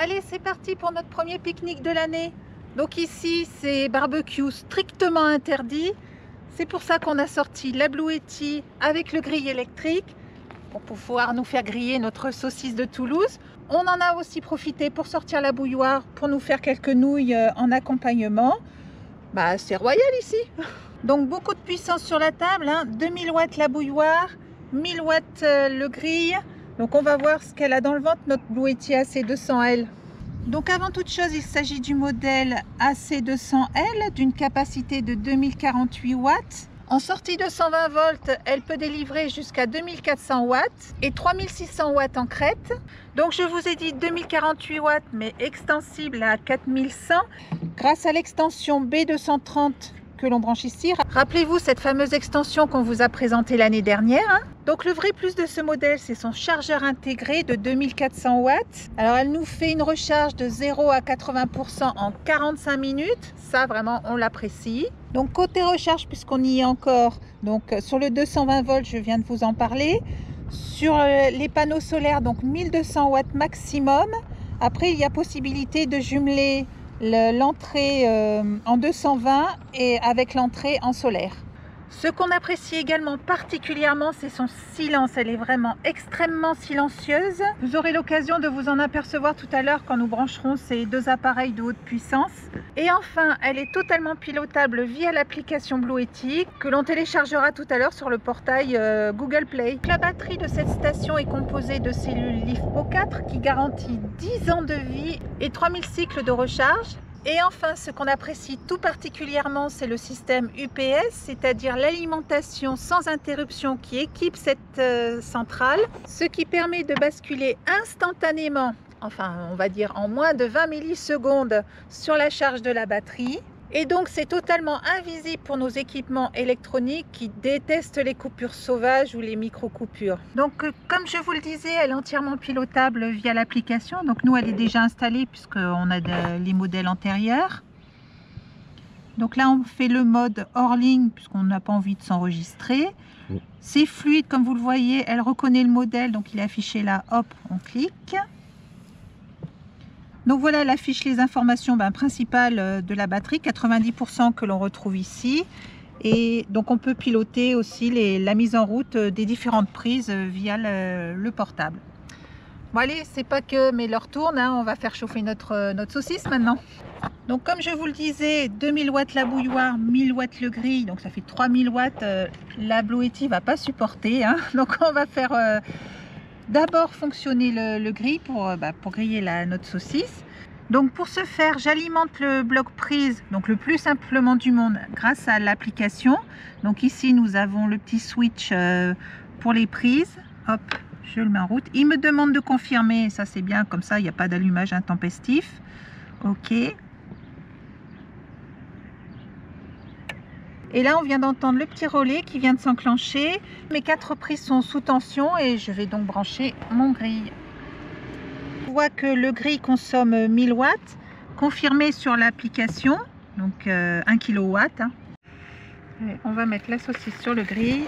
Allez, c'est parti pour notre premier pique-nique de l'année. Donc ici, c'est barbecue strictement interdit. C'est pour ça qu'on a sorti la Bluetti avec le grill électrique pour pouvoir nous faire griller notre saucisse de Toulouse. On en a aussi profité pour sortir la bouilloire pour nous faire quelques nouilles en accompagnement. Bah, c'est royal ici. Donc beaucoup de puissance sur la table, 2000 watts la bouilloire, 1000 watts le grill. Donc on va voir ce qu'elle a dans le ventre, notre Bluetti AC200L. Donc avant toute chose, il s'agit du modèle AC200L d'une capacité de 2048 watts. En sortie de 120 volts, elle peut délivrer jusqu'à 2400 watts et 3600 watts en crête. Donc je vous ai dit 2048 watts mais extensible à 4100 grâce à l'extension B230 que l'on branche ici. Rappelez-vous cette fameuse extension qu'on vous a présentée l'année dernière. Donc le vrai plus de ce modèle, c'est son chargeur intégré de 2400 watts. Alors elle nous fait une recharge de 0 à 80% en 45 minutes. Ça vraiment on l'apprécie. Donc côté recharge, puisqu'on y est encore, donc sur le 220 volts, je viens de vous en parler. Sur les panneaux solaires, donc 1200 watts maximum. Après il y a possibilité de jumeler l'entrée en 220 et avec l'entrée en solaire. Ce qu'on apprécie également particulièrement, c'est son silence. Elle est vraiment extrêmement silencieuse. Vous aurez l'occasion de vous en apercevoir tout à l'heure quand nous brancherons ces deux appareils de haute puissance. Et enfin, elle est totalement pilotable via l'application Bluetti que l'on téléchargera tout à l'heure sur le portail Google Play. La batterie de cette station est composée de cellules LiFePO 4 qui garantit 10 ans de vie et 3000 cycles de recharge. Et enfin, ce qu'on apprécie tout particulièrement, c'est le système UPS, c'est-à-dire l'alimentation sans interruption qui équipe cette centrale, ce qui permet de basculer instantanément, enfin on va dire en moins de 20 millisecondes sur la charge de la batterie. Et donc c'est totalement invisible pour nos équipements électroniques qui détestent les coupures sauvages ou les micro-coupures. Donc comme je vous le disais, elle est entièrement pilotable via l'application. Donc nous elle est déjà installée puisqu'on a les modèles antérieurs. Donc là on fait le mode hors ligne puisqu'on n'a pas envie de s'enregistrer. C'est fluide comme vous le voyez, elle reconnaît le modèle, donc il est affiché là, hop, on clique. Donc voilà, elle affiche les informations principales de la batterie, 90% que l'on retrouve ici. Et donc on peut piloter aussi la mise en route des différentes prises via le portable. Bon allez, c'est pas que, mais l'heure tourne, on va faire chauffer notre saucisse maintenant. Donc comme je vous le disais, 2000 watts la bouilloire, 1000 watts le grill, donc ça fait 3000 watts. La Bluetti va pas supporter, donc on va faire... d'abord fonctionner le grill pour griller notre saucisse. Donc pour ce faire, j'alimente le bloc prise, donc le plus simplement du monde grâce à l'application. Donc ici nous avons le petit switch pour les prises. Hop, je le mets en route. Il me demande de confirmer, ça c'est bien, comme ça il n'y a pas d'allumage intempestif. Ok. Et là, on vient d'entendre le petit relais qui vient de s'enclencher. Mes 4 prises sont sous tension et je vais donc brancher mon grill. On voit que le grill consomme 1000 watts, confirmé sur l'application, donc 1 kW. On va mettre la saucisse sur le grill.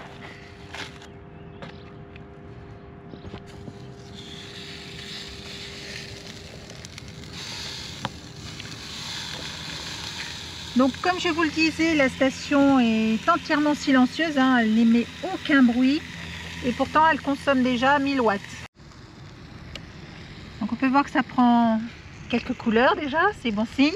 Donc comme je vous le disais, la station est entièrement silencieuse, elle n'émet aucun bruit et pourtant elle consomme déjà 1000 watts. Donc on peut voir que ça prend quelques couleurs déjà, c'est bon signe.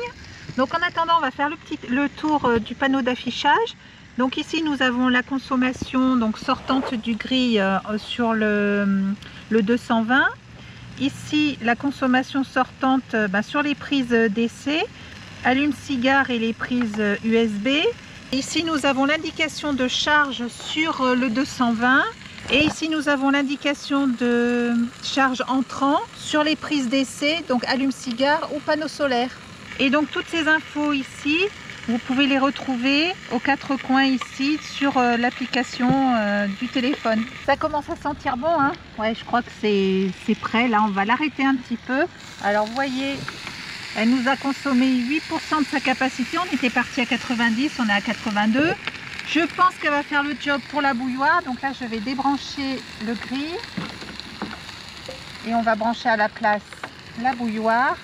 Donc en attendant, on va faire le tour du panneau d'affichage. Donc ici nous avons la consommation donc sortante du grill sur le 220. Ici la consommation sortante sur les prises DC. Allume-cigare et les prises USB. Ici nous avons l'indication de charge sur le 220 et ici nous avons l'indication de charge entrant sur les prises DC, donc allume-cigare ou panneau solaire. Et donc toutes ces infos ici, vous pouvez les retrouver aux 4 coins ici sur l'application du téléphone. Ça commence à sentir bon, Ouais, je crois que c'est prêt. Là on va l'arrêter un petit peu. Alors vous voyez, elle nous a consommé 8% de sa capacité. On était parti à 90, on est à 82. Je pense qu'elle va faire le job pour la bouilloire. Donc là, je vais débrancher le grill. Et on va brancher à la place la bouilloire.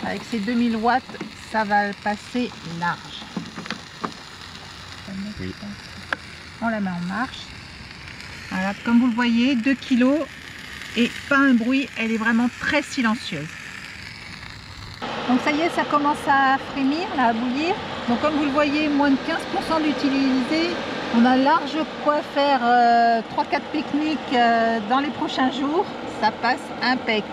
Avec ses 2000 watts, ça va passer large. Oui. On la met en marche. Voilà, comme vous le voyez, 2 kg et pas un bruit, elle est vraiment très silencieuse. Donc ça y est, ça commence à frémir, là, à bouillir. Donc comme vous le voyez, moins de 15% d'utilisé. On a large quoi faire 3-4 pique-niques dans les prochains jours. Ça passe impec.